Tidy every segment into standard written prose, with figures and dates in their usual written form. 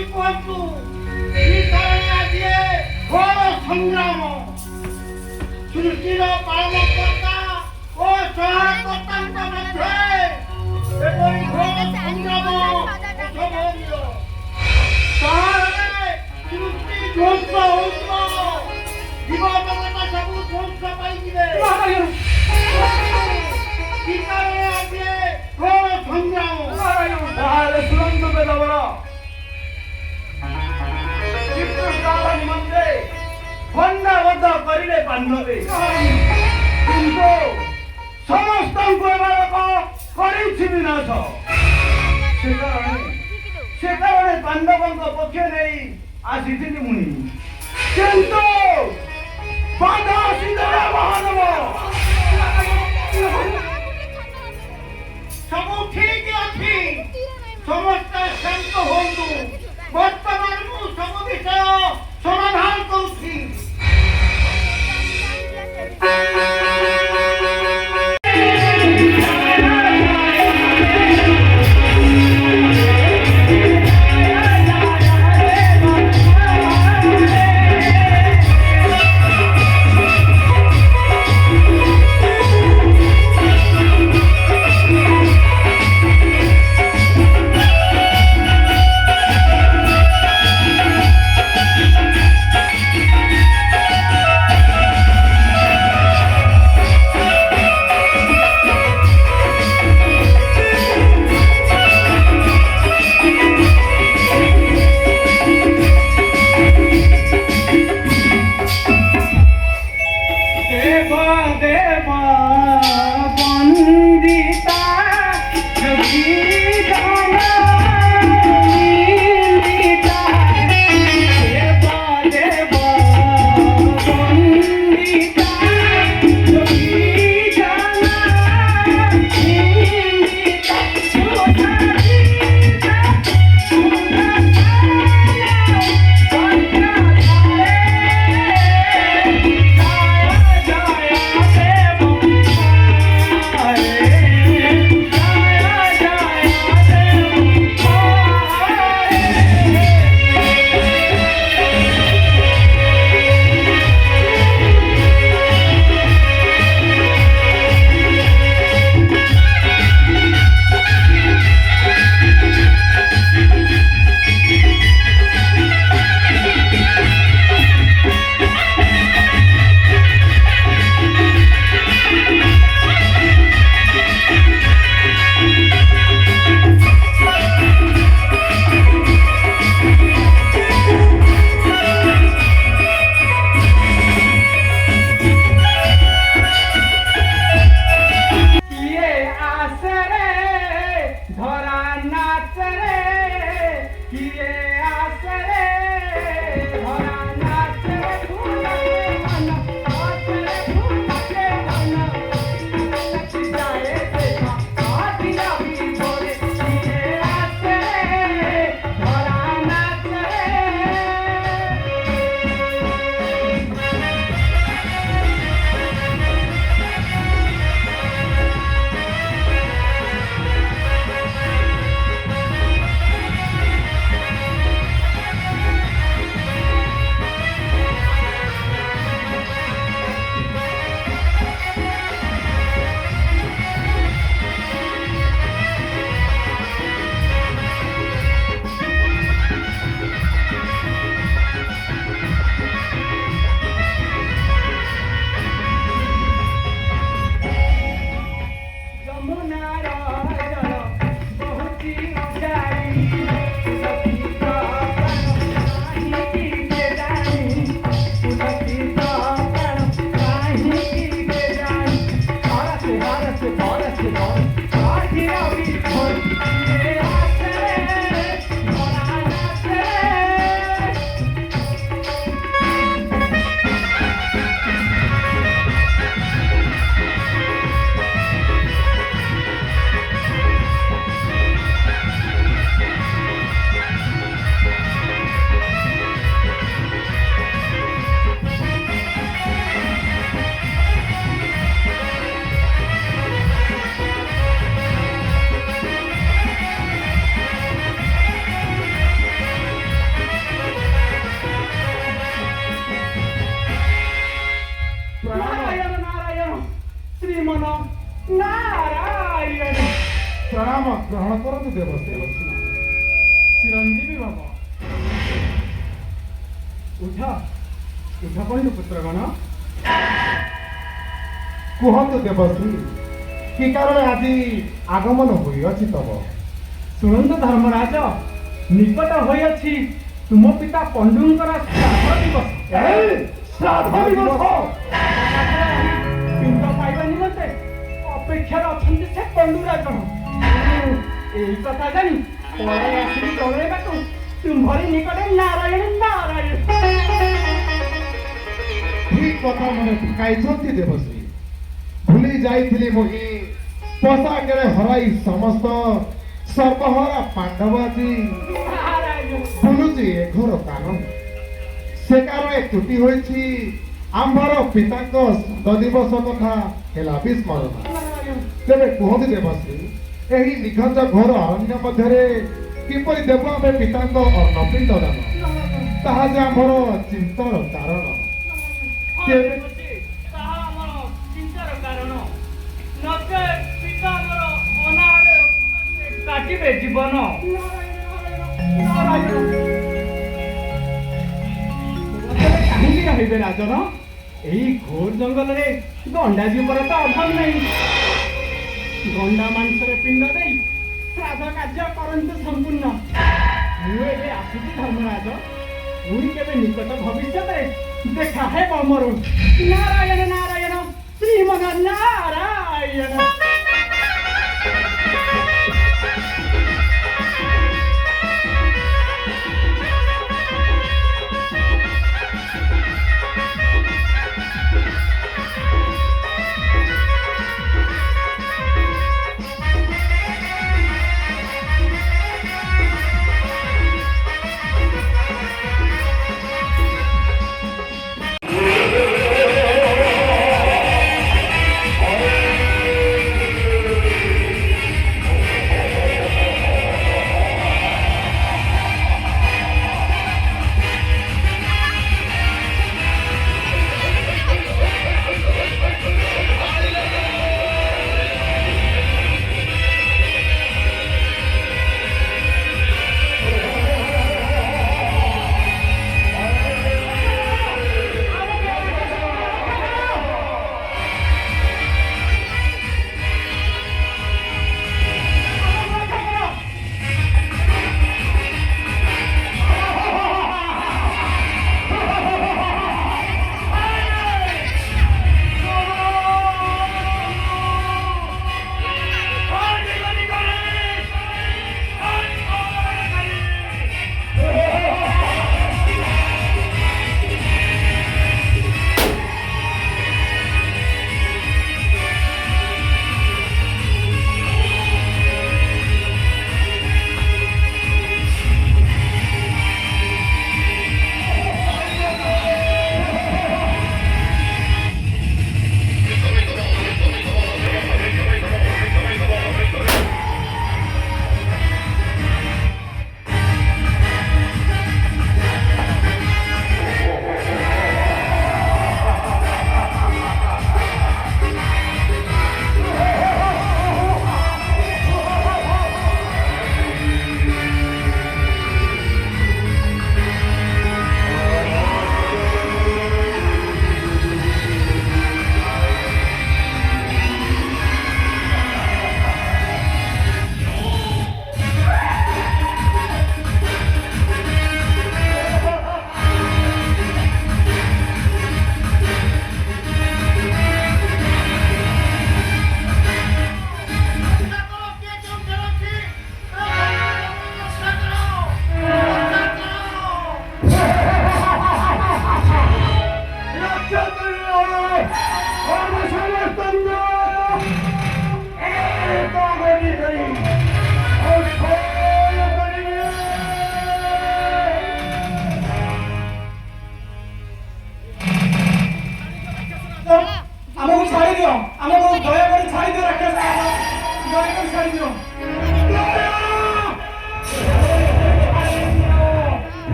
ଯେମିତି କୁହନ୍ତୁ ବିଷୟରେ ଆଜି ଘୋର ସଂଗ୍ରାମ ସୃଷ୍ଟିର ପାଳନକର୍ତ୍ତା ଓ ସହାୟକର୍ତ୍ତାଙ୍କ ମଧ୍ୟରେ ଏପରି ଘୋର ସଂଗ୍ରାମ ଅସମ୍ଭବୀୟ। ସହରରେ ସୃଷ୍ଟି ଧ୍ୱଂସ ହେଉଥିବ, ଜୀବଜଗତ ସବୁ ଧ୍ୱଂସ ପାଇଯିବେ। ବିଷୟରେ ଆଜି ଘୋର ସଂଗ୍ରାମ। ତାହେଲେ ଶୁଣନ୍ତୁ ବେଦବର, ଶ୍ରୀକୃଷ୍ଣ ନିମନ୍ତେ ଖଣ୍ଡାବଦ୍ଧ କରିଲେ ପାଣ୍ଡବେ, କିନ୍ତୁ ସମସ୍ତଙ୍କୁ ଏମାନଙ୍କ କରିଛି ବିନାଶ। ସେ କାରଣେ ପାଣ୍ଡବଙ୍କ ପକ୍ଷ ନେଇ ଆସିଥିଲି ମୁନି, କିନ୍ତୁ ବାଧା ଆସିଦେଲା ମହାନବ। ସବୁ ଠିକ ଅଛି, ସମସ୍ତେ ଶାନ୍ତ ହୁଅନ୍ତୁ। ବର୍ତ୍ତମାନ ମୁଁ ସବୁ ବିଷୟ ସମାଧାନ କରୁଛି। କ'ଣ କରନ୍ତୁ ଦେବଶ୍ରୀ? ଚିରଞ୍ଜୀବୀ ବାବା ଉଠ ଉଠ କହିଲୁ ପୁତ୍ରଗଣ। କୁହନ୍ତୁ ଦେବଶ୍ରୀ, କି କାରଣ ଆଜି ଆଗମନ ହୋଇଅଛି ତବ? ଶୁଣନ୍ତୁ ଧର୍ମରାଜ, ନିକଟ ହୋଇଅଛି ତୁମ ପିତା ପଣ୍ଡୁଙ୍କର ଶ୍ରାଦ୍ଧ ଦିବସ। ଶ୍ରାଦ୍ଧ ଦିବସ ପିଣ୍ଡ ପାଇବା ନିମନ୍ତେ ଅପେକ୍ଷାରେ ଅଛନ୍ତି ସେ ପଣ୍ଡୁରାଜ। ଏଇ କଥା ଜାଣି ପଳାଇ ଆସିଲି ଜଣେଇବାକୁ ତୁମ୍ଭରି ନିକଟରେ। ନାରାୟଣ ନାରାୟଣ। ଠିକ୍ କଥା ମନେ ପକାଇଛନ୍ତି ଦେବଶ୍ରୀ। ଭୁଲି ଯାଇଥିଲି ମୋହି ପୋଷାକରେ ହରାଇ ସମସ୍ତ ସର୍ବହରା ପାଣ୍ଡବ ଆଜି ବୁଲୁଛି ଏ ଘର କାରଣ। ସେ କାରଣ ତ୍ରୁଟି ହୋଇଛି ଆମ୍ଭର ପିତାଙ୍କ ଶ୍ରାଦ୍ଧ ଦିବସ କଥା ହେଲା ବିସ୍ମରଣ। ତେବେ କୁହନ୍ତୁ ଦେବଶ୍ରୀ, ଏହି ନିଖଞ୍ଜ ଘୋର ଅରଣ୍ୟ ମଧ୍ୟରେ କିପରି ଦେବ ଆମେ ପିତାଙ୍କ ଅନ୍ନପିଣ୍ଡ ଦାନ? ତାହା ଯେ ଆମର ଚିନ୍ତାର କାରଣ। କେବେ ତାହା ଆମର ଚିନ୍ତାର କାରଣ। ନଚେତ୍ ପିତା ଆମର ଅନାହାରେ କାଟିବେ ଜୀବନ। କାହିଁକି ରହିବେ ରାଜନ? ଏହି ଘୋର ଜଙ୍ଗଲରେ ଗଣ୍ଡା ଜୀବର ତ ଅଭାବ ନାହିଁ। ଗଣ୍ଡା ମାଂସରେ ପିଣ୍ଡ ଦେଇ ଶ୍ରାଦ୍ଧ କାର୍ଯ୍ୟ କରନ୍ତୁ ସମ୍ପୂର୍ଣ୍ଣ। ମୁଁ ଏବେ ଆସୁଛି ଧର୍ମରାଜ। ପୁଣି କେବେ ନିକଟ ଭବିଷ୍ୟତରେ ଦେଖା ହେବ ମୋର। ନାରାୟଣ ନାରାୟଣ ଶ୍ରୀମନ ନାରାୟଣ।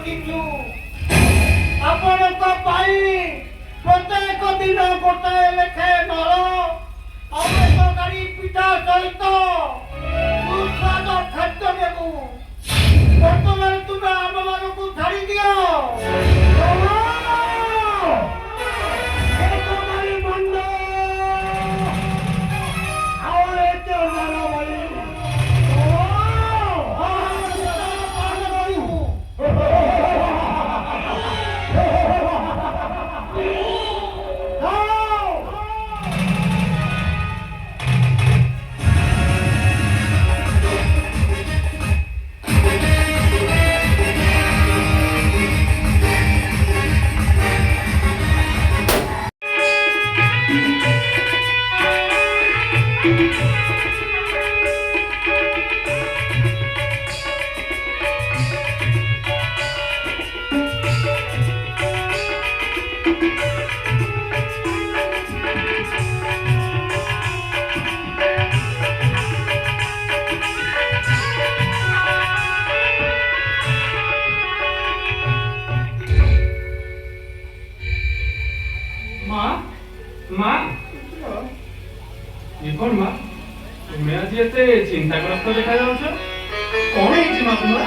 ରଖିଛୁ। ଆପଣଙ୍କ ପାଇଁ ପ୍ରତ୍ୟେକ ଦିନ ଗୋଟାଏ ଲେଖାଏଁ ନଳ ଅମୃତକାରୀ ପିଠା ସହିତ ସୁସ୍ୱାଦ ଖାଦ୍ୟ ଦେବୁ। ବର୍ତ୍ତମାନ ତୁମେ ଆମମାନଙ୍କୁ ଛାଡ଼ି ଦିଅ। মা মা কখন মা তুমি আজ এতে চিন্তাগ্রস্ত দেখা যাচ্ছ কଣ ହେଇଛି মা তোমার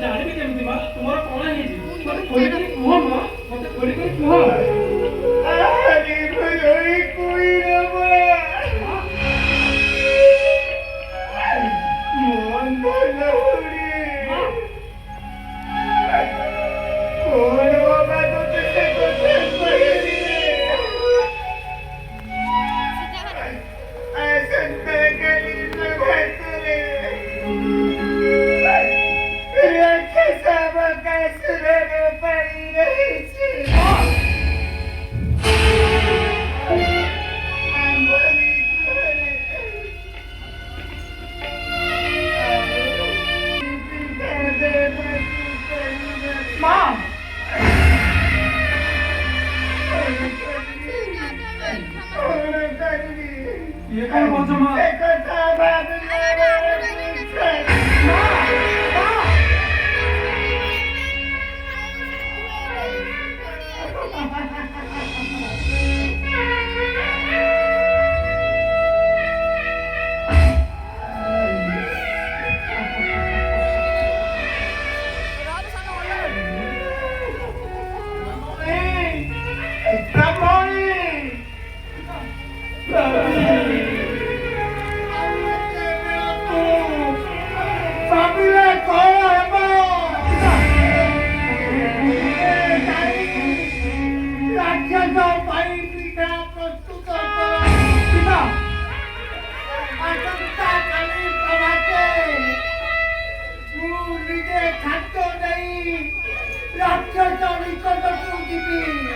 ଜାଣିବି କେମିତି ମା ତୁମର କଣ ହେଇଛି ମତେ ଖୋଲିକରି କୁହ ମା ମତେ ଖୋଲିକରି କୁହ ये कौन पहुंचा माँ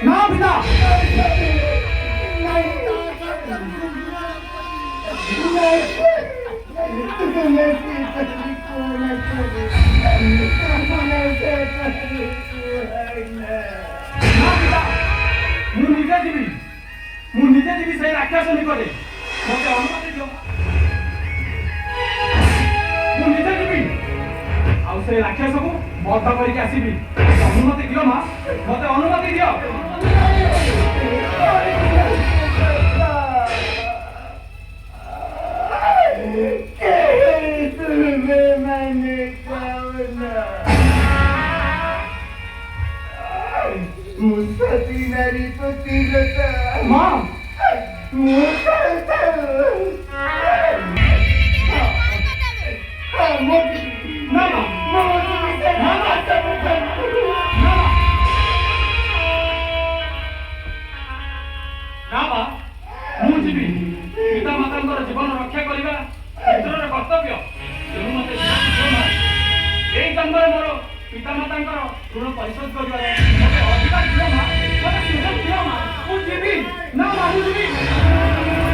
ना पिता ମୁଁ ନିଜେ ଯିବି ସେଇ ରାକ୍ଷସ ନିକଟରେ ମୋତେ ଅନୁମତି ଦିଅ ମୁଁ ନିଜେ ଯିବି ଆଉ ସେଇ ରାକ୍ଷସକୁ ବଧ କରିକି ଆସିବି ଅନୁମତି ଦିଅ ମା ମୋତେ ଅନୁମତି ଦିଅ माँ ପିତାମାତାଙ୍କର ଋଣ ପରିଶୋଧ କରିବାରେ ମୋତେ ଅଧିକାର ଦିଅ ମା, ମୋତେ ସୁଯୋଗ ଦିଅ ମା, ମୁଁ ଯିବି ନା ମା, ମୁଁ ଯିବି।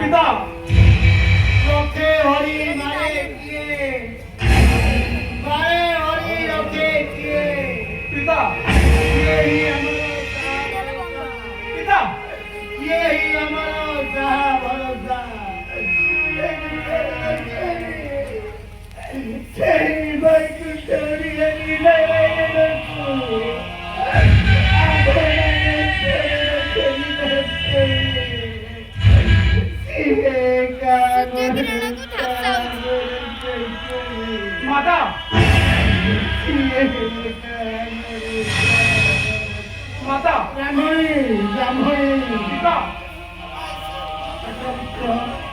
ପିତା ରଖେ ହରି ମାରେ କିଏ ମାରେ ହରି ରଖେ କିଏ ପିତା କିଏ ହି ଆମର ପିତା କିଏ ହି ଆମର ଯାହା ଭରସା ସେହି ବୈକୁଣ୍ଠରେ ମାତା ମାତା ବ୍ରାହ୍ମଣୀ ପିତା ବ୍ରାହ୍ମଣୀ